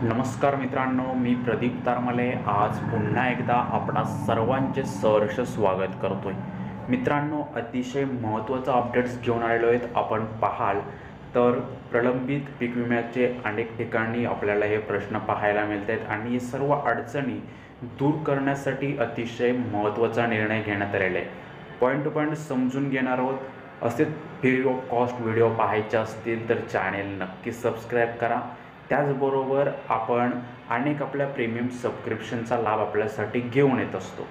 नमस्कार मित्रांनो, मी प्रदीप तारमले आज पुन्हा एकदा आपणा सर्वांचे सहर्ष स्वागत करतोय। मित्रांनो, अतिशय महत्त्वाचा अपडेट्स घेऊन आलेलो आहेत। आपण पाहाल तर प्रलंबित पीक विम्याचे अनेक ठिकाणी आपल्याला हे प्रश्न पाहायला मिळत आहेत आणि हे सर्व अडचणी दूर करण्यासाठी अतिशय महत्त्वाचा निर्णय घेण्यात आलेला आहे। पॉईंट टू पॉईंट समजून घेणार आहोत। असे फ्री ऑफ कॉस्ट व्हिडिओ पाहायचे असतील तर चॅनेल नक्की सबस्क्राईब करा। त्याचबरोबर आपण अनेक आपल्या प्रीमियम सबस्क्रिप्शनचा लाभ आपल्यासाठी घेऊन येत असतो।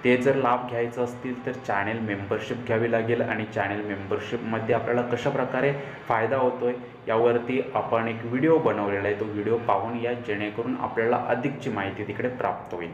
ते जर लाभ घ्यायचं असतील तर चॅनेल मेंबरशिप घ्यावी लागेल आणि चॅनेल मेंबरशिपमध्ये आपल्याला कशा प्रकारे फायदा होतोय यावरती आपण एक व्हिडिओ बनवलेला आहे। तो व्हिडिओ पाहून या, जेणेकरून आपल्याला अधिकची माहिती तिकडे प्राप्त होईल।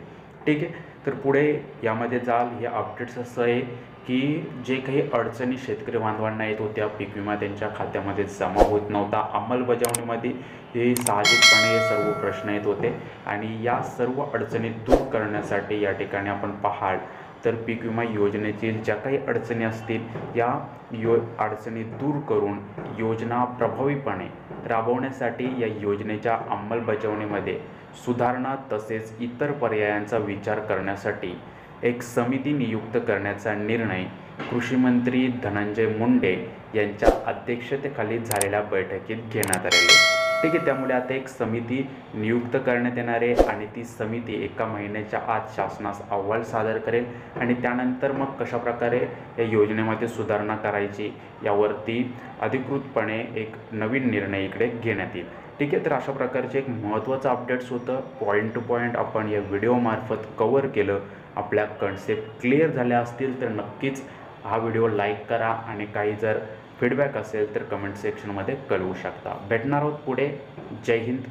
ठीक आहे, तर पुढे यामध्ये जाल हे अपडेट्स असं आहे की जे काही अडचणी शेतकरी बांधवांना येत होत्या, पीक विमा त्यांच्या खात्यामध्ये जमा होत नव्हता, अंमलबजावणीमध्ये हे साहजिकपणे हे सर्व प्रश्न येत होते आणि या सर्व अडचणी दूर करण्यासाठी या ठिकाणी आपण पाहाल तर पीक विमा योजनेतील ज्या काही अडचणी असतील या अडचणी दूर करून योजना प्रभावीपणे राबवण्यासाठी या योजनेच्या अंमलबजावणीमध्ये सुधारणा तसेच इतर पर्यायांचा विचार करण्यासाठी एक समिती नियुक्त करण्याचा निर्णय कृषी मंत्री धनंजय मुंडे यांच्या अध्यक्षतेखाली झालेल्या बैठकीत घेण्यात आलेले। ठीक आहे, त्यामुळे आता एक समिती नियुक्त करण्यात येणार आहे आणि ती समिती एका महिन्याच्या आत शासनास अहवाल सादर करेल आणि त्यानंतर मग कशाप्रकारे या योजनेमध्ये सुधारणा करायची यावरती अधिकृतपणे एक नवीन निर्णय इकडे घेण्यात येईल। ठीक आहे, तर अशा प्रकारचे एक महत्त्वाचं अपडेट्स होतं। पॉईंट टू पॉईंट आपण या व्हिडिओमार्फत कव्हर केलं। आपल्या कन्सेप्ट क्लिअर झाल्या असतील तर नक्कीच हा व्हिडिओ लाईक करा आणि काही जर फीडबॅक असेल तर कमेंट सेक्शनमध्ये कळवू शकता। भेटणार आहोत पुढे। जय हिंद।